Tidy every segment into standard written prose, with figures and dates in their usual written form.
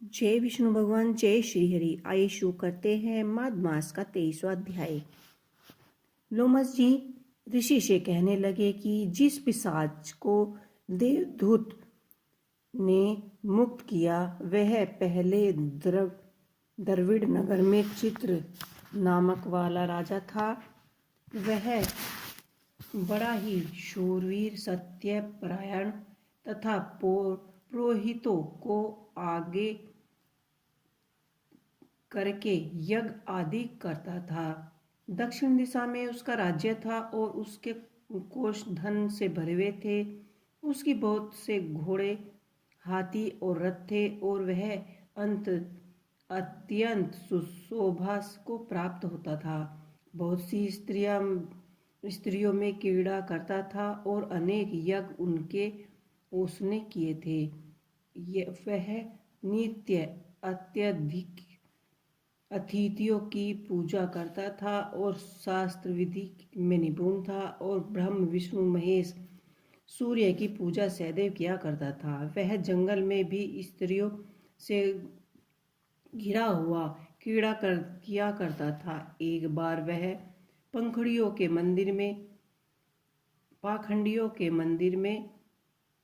जय विष्णु भगवान, जय श्री हरि। आइए शुरू करते हैं माघ मास का 23वां अध्याय। लोमस जी ऋषि से कहने लगे कि जिस पिशाच को देवदूत ने मुक्त किया वह पहले द्रविड़ नगर में चित्र नामक वाला राजा था। वह बड़ा ही शूरवीर, सत्यपरायण तथा पुरोहितों को आगे करके यज्ञ आदि करता था। दक्षिण दिशा में उसका राज्य था और उसके कोष धन से भरे हुए थे। उसकी बहुत से घोड़े, हाथी और रथ थे और वह अत्यंत सुशोभा को प्राप्त होता था। बहुत सी स्त्रियों में क्रीड़ा करता था और अनेक यज्ञ उसने किए थे। वह नित्य अत्यधिक अतिथियों की पूजा करता था और शास्त्र विधि में निपुण था और ब्रह्म, विष्णु, महेश, सूर्य की पूजा सदैव किया करता था। वह जंगल में भी स्त्रियों से घिरा हुआ किया करता था। एक बार वह पाखंडियों के मंदिर में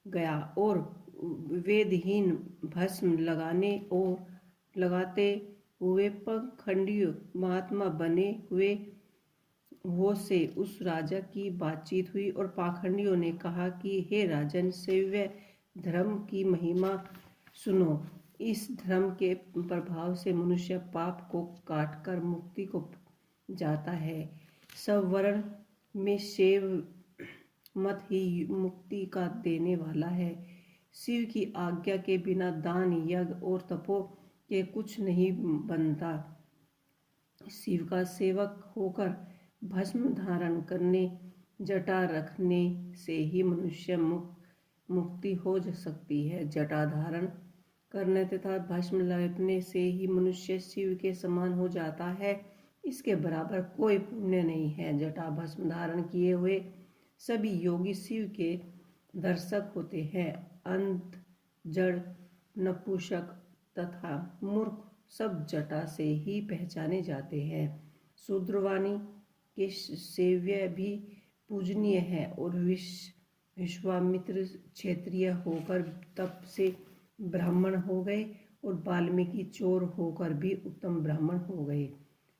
गया और वेदहीन भस्म लगाते हुए पाखंडी महात्मा बने हुए वो से उस राजा की बातचीत हुई और पाखंडियों ने कहा कि हे राजन, शैव धर्म की महिमा सुनो। इस धर्म के प्रभाव से मनुष्य पाप को काटकर मुक्ति को जाता है। सब वर्ण में शैव मत ही मुक्ति का देने वाला है। शिव की आज्ञा के बिना दान, यज्ञ और तपो के कुछ नहीं बनता। शिव का सेवक होकर भस्म धारण करने, जटा रखने से ही मनुष्य मुक्ति हो सकती है। जटा धारण करने तथा भस्म लेपने से ही मनुष्य शिव के समान हो जाता है। इसके बराबर कोई पुण्य नहीं है। जटा भस्म धारण किए हुए सभी योगी शिव के दर्शक होते हैं। अंध, जड़, नपुंसक तथा मूर्ख सब जटा से ही पहचाने जाते हैं। शूद्रवाणी के सेव्य भी पूजनीय है और विश्वामित्र क्षत्रिय होकर तप से ब्राह्मण हो गए और वाल्मीकि चोर होकर भी उत्तम ब्राह्मण हो गए।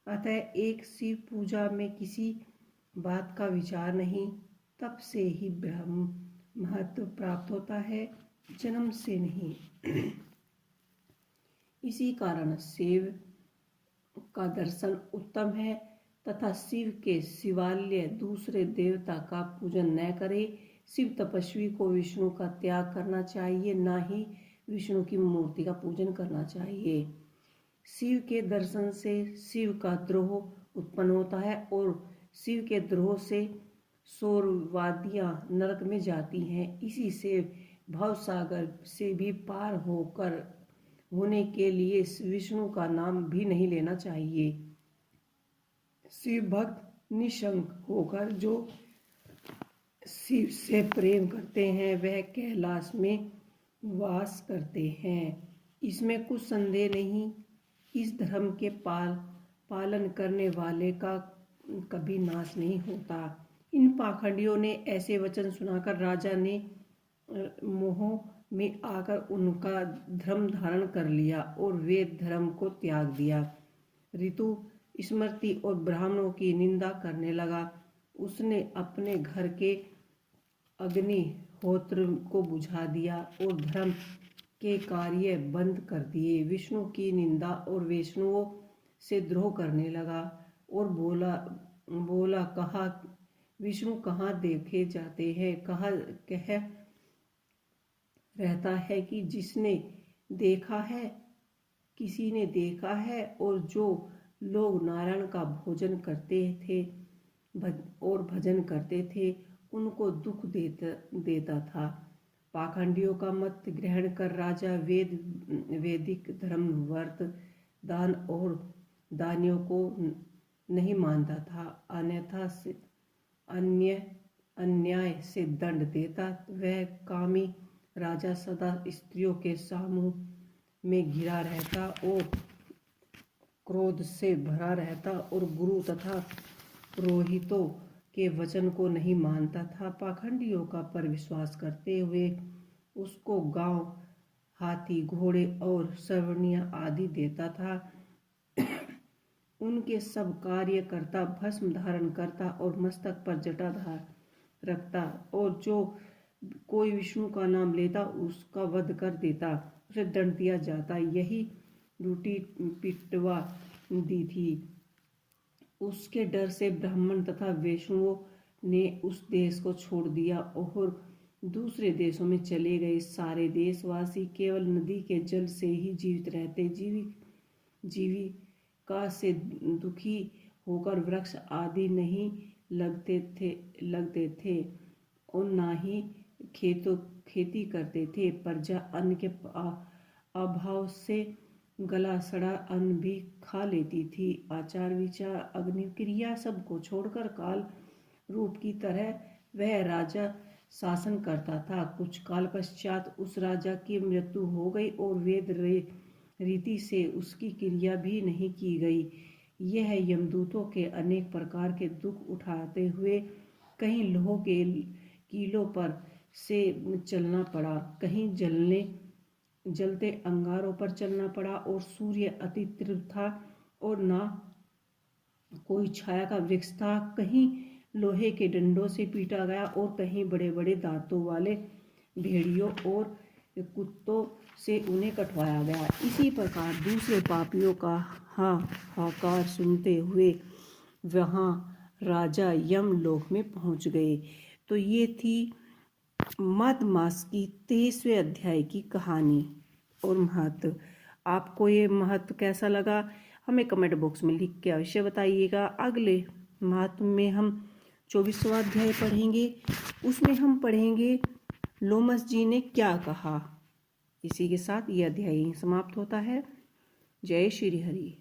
अतः एक शिव पूजा में किसी बात का विचार नहीं, तप से ही ब्रह्म महत्व प्राप्त होता है, जन्म से नहीं। इसी कारण शिव का दर्शन उत्तम है तथा शिव के शिवालय दूसरे देवता का पूजन न करे। शिव तपस्वी को विष्णु का त्याग करना चाहिए, ना ही विष्णु की मूर्ति का पूजन करना चाहिए। शिव के दर्शन से शिव का द्रोह उत्पन्न होता है और शिव के द्रोह से सौरवादियां नरक में जाती हैं। इसी से भवसागर से भी पार होने के लिए विष्णु का नाम भी नहीं लेना चाहिए। शिव भक्त निशंक होकर जो शिव से प्रेम करते हैं वह कैलाश में वास करते हैं, इसमें कुछ संदेह नहीं। इस धर्म के पालन करने वाले का कभी नाश नहीं होता। इन पाखंडियों ने ऐसे वचन सुनाकर राजा ने मोह में आकर उनका धर्म धारण कर लिया और वेद धर्म को त्याग दिया। ऋतु स्मृति और ब्राह्मणों की निंदा करने लगा। उसने अपने घर के अग्निहोत्र को बुझा दिया और धर्म के कार्य बंद कर दिए। विष्णु की निंदा और वैष्णवों से द्रोह करने लगा और बोला कहा विष्णु कहाँ देखे जाते हैं। कह रहता है कि किसी ने देखा है और जो लोग नारायण का भोजन करते थे और भजन करते थे उनको दुख देता था। पाखंडियों का मत ग्रहण कर राजा वैदिक धर्म, व्रत, दान और दानियों को नहीं मानता था, अन्यथा अन्याय से दंड देता। वह कामी राजा सदा स्त्रियों के में घिरा रहता और क्रोध से भरा रहता और गुरु तथा पुरोहितों के वचन को नहीं मानता था। पाखंडियों का पर विश्वास करते हुए उसको गांव, हाथी, घोड़े और सवर्णियां आदि देता था। उनके सब कार्य करता, भस्म धारण करता और मस्तक पर जटाधार रखता, और जो कोई विष्णु का नाम लेता उसका वध कर देता, उसे दंड दिया जाता। यही ड्यूटी पिटवा दी थी। उसके डर से ब्राह्मण तथा वैष्णवों ने उस देश को छोड़ दिया और दूसरे देशों में चले गए। सारे देशवासी केवल नदी के जल से ही जीवित रहते। जीविका से दुखी होकर वृक्ष आदि नहीं लगते थे और ना ही खेती करते थे। प्रजा अन्न के अभाव से गला सड़ा अन्न भी खा लेती थी। आचार विचार अग्नि क्रिया सबको छोड़कर काल रूप की तरह वह राजा शासन करता था। कुछ काल पश्चात उस राजा की मृत्यु हो गई और वेद रीति से उसकी क्रिया भी नहीं की गई। यह यमदूतों के अनेक प्रकार के दुख उठाते हुए कहीं लोह के कीलों पर से चलना पड़ा, कहीं जलते अंगारों पर चलना पड़ा, और सूर्य अति तीव्र था और ना कोई छाया का वृक्ष था। कहीं लोहे के डंडों से पीटा गया और कहीं बड़े बड़े दांतों वाले भेड़ियों और कुत्तों से उन्हें कटवाया गया। इसी प्रकार दूसरे पापियों का हाहाकार सुनते हुए वहाँ राजा यमलोक में पहुँच गए। तो ये थी मद मास की 23वें अध्याय की कहानी और महत्व। आपको ये महत्व कैसा लगा हमें कमेंट बॉक्स में लिख के अवश्य बताइएगा। अगले महत्व में हम 24वां अध्याय पढ़ेंगे। उसमें हम पढ़ेंगे लोमस जी ने क्या कहा। इसी के साथ यह अध्याय समाप्त होता है। जय श्री हरि।